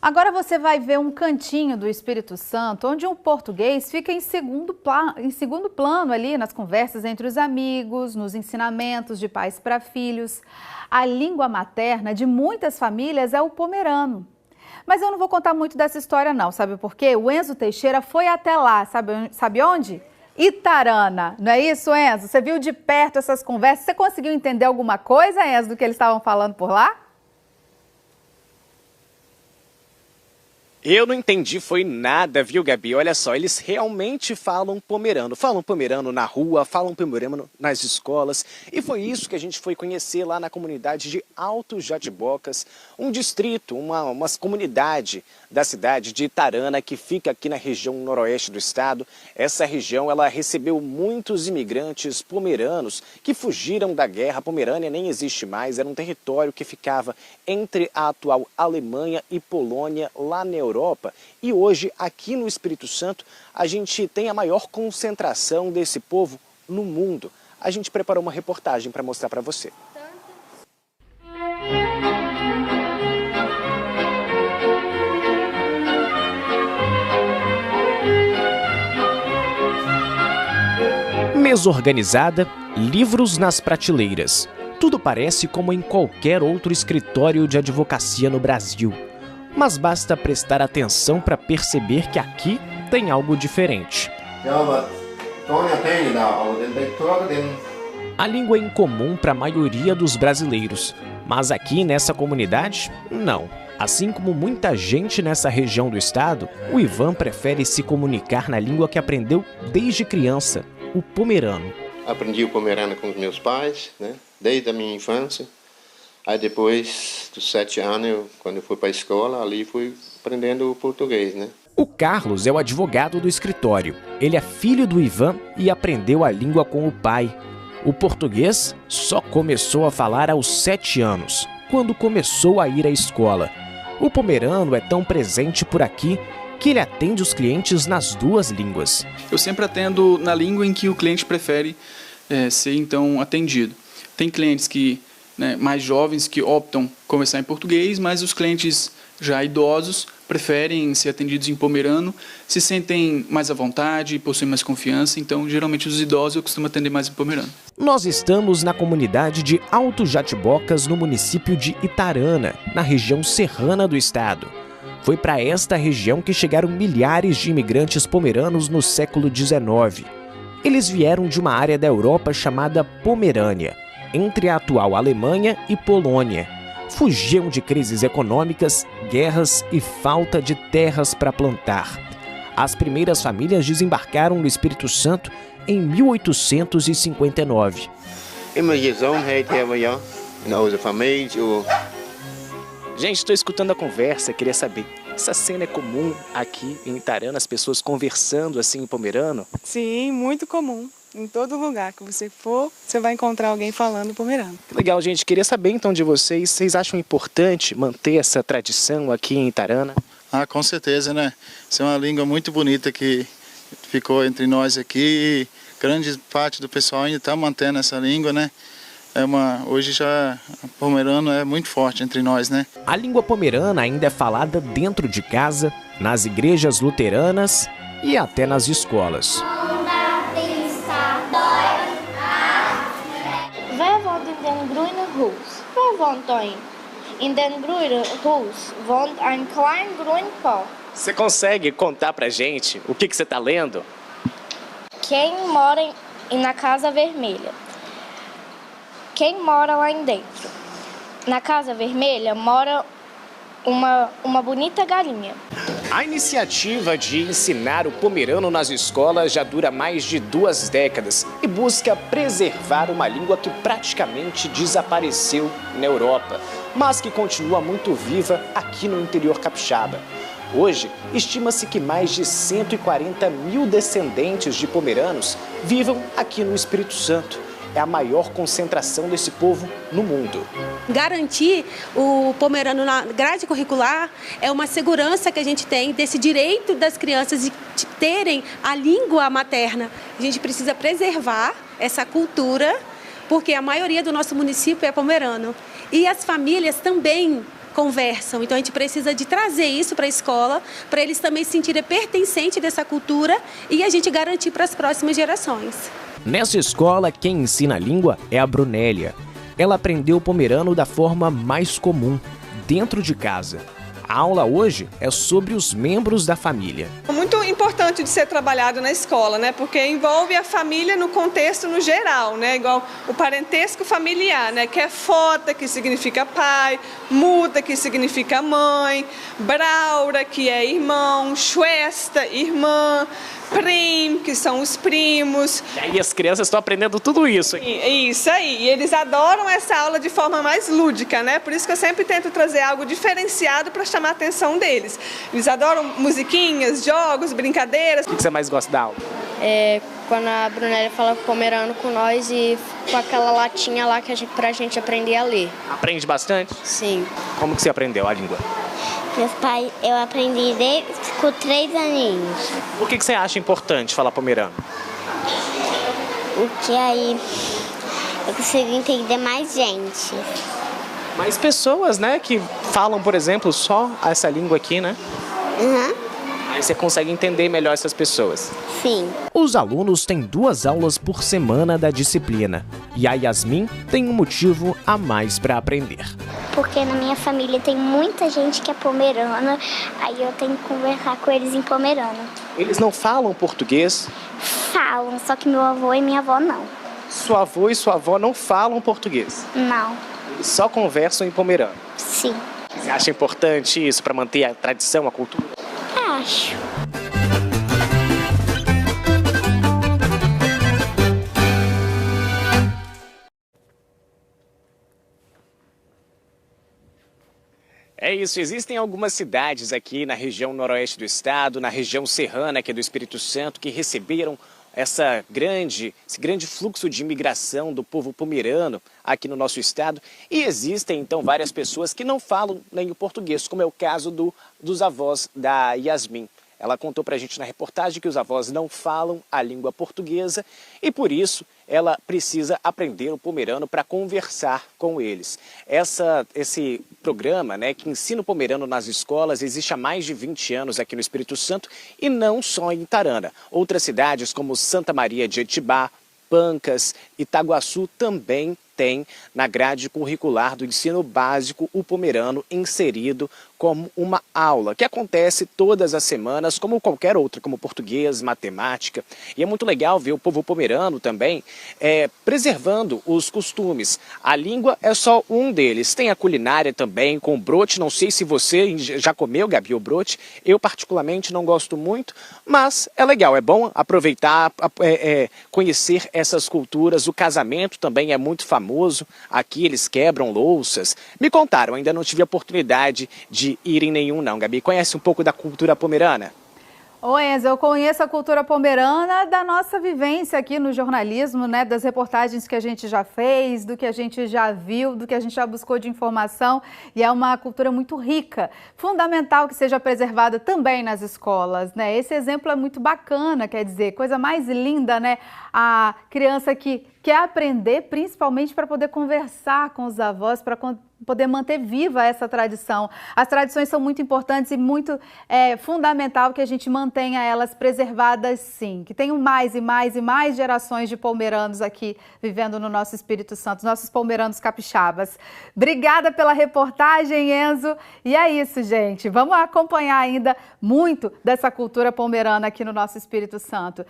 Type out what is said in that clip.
Agora você vai ver um cantinho do Espírito Santo, onde o português fica em segundo plano ali nas conversas entre os amigos, nos ensinamentos de pais para filhos. A língua materna de muitas famílias é o pomerano. Mas eu não vou contar muito dessa história não, sabe por quê? O Enzo Teixeira foi até lá, sabe onde? Itarana, não é isso, Enzo? Você viu de perto essas conversas, você conseguiu entender alguma coisa, Enzo, do que eles estavam falando por lá? Eu não entendi, foi nada, viu, Gabi? Olha só, eles realmente falam pomerano. Falam pomerano na rua, falam pomerano nas escolas. E foi isso que a gente foi conhecer lá na comunidade de Alto Jatibocas, um distrito, uma comunidade da cidade de Itarana, que fica aqui na região noroeste do estado. Essa região, ela recebeu muitos imigrantes pomeranos que fugiram da guerra. A Pomerânia nem existe mais, era um território que ficava entre a atual Alemanha e Polônia, lá na Europa. E hoje, aqui no Espírito Santo, a gente tem a maior concentração desse povo no mundo. A gente preparou uma reportagem para mostrar para você. Mesa organizada, livros nas prateleiras. Tudo parece como em qualquer outro escritório de advocacia no Brasil. Mas basta prestar atenção para perceber que aqui tem algo diferente. A língua é incomum para a maioria dos brasileiros, mas aqui nessa comunidade, não. Assim como muita gente nessa região do estado, o Ivan prefere se comunicar na língua que aprendeu desde criança, o pomerano. Aprendi o pomerano com os meus pais, né? Desde a minha infância. Aí depois dos 7 anos, quando eu fui para a escola, ali fui aprendendo o português, né? O Carlos é o advogado do escritório. Ele é filho do Ivan e aprendeu a língua com o pai. O português só começou a falar aos 7 anos, quando começou a ir à escola. O pomerano é tão presente por aqui que ele atende os clientes nas duas línguas. Eu sempre atendo na língua em que o cliente prefere ser então atendido. Tem clientes que mais jovens que optam conversar em português, mas os clientes já idosos preferem ser atendidos em pomerano, se sentem mais à vontade, possuem mais confiança, então geralmente os idosos eu costumo atender mais em pomerano. Nós estamos na comunidade de Alto Jatibocas, no município de Itarana, na região serrana do estado. Foi para esta região que chegaram milhares de imigrantes pomeranos no século XIX. Eles vieram de uma área da Europa chamada Pomerânia, entre a atual Alemanha e Polônia. Fugiam de crises econômicas, guerras e falta de terras para plantar. As primeiras famílias desembarcaram no Espírito Santo em 1859. Gente, estou escutando a conversa, queria saber, essa cena é comum aqui em Itarana, as pessoas conversando assim em pomerano? Sim, muito comum. Em todo lugar que você for, você vai encontrar alguém falando pomerano. Que legal, gente. Queria saber então de vocês acham importante manter essa tradição aqui em Itarana? Com certeza, né? Isso é uma língua muito bonita que ficou entre nós aqui e grande parte do pessoal ainda está mantendo essa língua, né? Hoje já o pomerano é muito forte entre nós, né? A língua pomerana ainda é falada dentro de casa, nas igrejas luteranas e até nas escolas. In den grünen Haus wohnt ein kleiner Grünpop. Você consegue contar pra gente o que você está lendo? Quem mora na Casa Vermelha? Quem mora lá dentro? Na Casa Vermelha mora uma bonita galinha. A iniciativa de ensinar o pomerano nas escolas já dura mais de 2 décadas e busca preservar uma língua que praticamente desapareceu na Europa, mas que continua muito viva aqui no interior capixaba. Hoje, estima-se que mais de 140 mil descendentes de pomeranos vivam aqui no Espírito Santo. É a maior concentração desse povo no mundo. Garantir o pomerano na grade curricular é uma segurança que a gente tem desse direito das crianças de terem a língua materna. A gente precisa preservar essa cultura, porque a maioria do nosso município é pomerano. E as famílias também conversam. Então a gente precisa de trazer isso para a escola, para eles também se sentirem pertencentes dessa cultura e a gente garantir para as próximas gerações. Nessa escola, quem ensina a língua é a Brunélia. Ela aprendeu o pomerano da forma mais comum, dentro de casa. A aula hoje é sobre os membros da família. Muito importante de ser trabalhado na escola, né? Porque envolve a família no contexto no geral, né? Igual o parentesco familiar, né? Que é fota, que significa pai, muta, que significa mãe, braura, que é irmão, schwester, irmã, prim, que são os primos. E aí as crianças estão aprendendo tudo isso aqui. Isso aí, e eles adoram essa aula de forma mais lúdica, né? Por isso que eu sempre tento trazer algo diferenciado para chamar a atenção deles. Eles adoram musiquinhas, jogos, brincadeiras. O que você mais gosta da aula? É quando a Brunélia fala pomerano com nós e com aquela latinha lá que pra gente aprender a ler. Aprende bastante? Sim. Como que você aprendeu a língua? Meus pais, eu aprendi com 3 aninhos. Por que você acha importante falar pomerano? Porque aí eu consigo entender mais gente. Mais pessoas, né, que falam, por exemplo, só essa língua aqui, né? Uhum. Aí você consegue entender melhor essas pessoas. Sim. Os alunos têm 2 aulas por semana da disciplina. E a Yasmin tem um motivo a mais para aprender. Porque na minha família tem muita gente que é pomerana, aí eu tenho que conversar com eles em pomerano. Eles não falam português? Falam, só que meu avô e minha avó não. Sua avó e sua avó não falam português? Não. Eles só conversam em pomerano? Sim. Você acha importante isso para manter a tradição, a cultura? Acho. É isso, existem algumas cidades aqui na região noroeste do estado, na região serrana, que é do Espírito Santo, que receberam esse grande fluxo de imigração do povo pomerano aqui no nosso estado. E existem, então, várias pessoas que não falam nem o português, como é o caso dos avós da Yasmin. Ela contou pra gente na reportagem que os avós não falam a língua portuguesa e, por isso, ela precisa aprender o pomerano para conversar com eles. Esse programa, né, que ensina o pomerano nas escolas existe há mais de 20 anos aqui no Espírito Santo e não só em Itarana. Outras cidades como Santa Maria de Etibá, Pancas, Itaguaçu também tem na grade curricular do ensino básico o pomerano inserido como uma aula, que acontece todas as semanas, como qualquer outra, como português, matemática. E é muito legal ver o povo pomerano também preservando os costumes. A língua é só um deles. Tem a culinária também, com brote. Não sei se você já comeu, Gabi, o brote. Eu, particularmente, não gosto muito, mas é legal, é bom aproveitar, conhecer essas culturas. O casamento também é muito famoso. Aqui eles quebram louças. Me contaram, ainda não tive a oportunidade de ir em nenhum não. Gabi, conhece um pouco da cultura pomerana? Ô Enzo, eu conheço a cultura pomerana da nossa vivência aqui no jornalismo, né? Das reportagens que a gente já fez, do que a gente já viu, do que a gente já buscou de informação. E é uma cultura muito rica, fundamental que seja preservada também nas escolas, né? Esse exemplo é muito bacana, quer dizer, coisa mais linda, né? A criança que quer aprender, principalmente para poder conversar com os avós, para poder manter viva essa tradição. As tradições são muito importantes e muito fundamental que a gente mantenha elas preservadas, sim. Que tenham mais e mais e mais gerações de pomeranos aqui vivendo no nosso Espírito Santo, nossos pomeranos capixabas. Obrigada pela reportagem, Enzo. E é isso, gente. Vamos acompanhar ainda muito dessa cultura pomerana aqui no nosso Espírito Santo.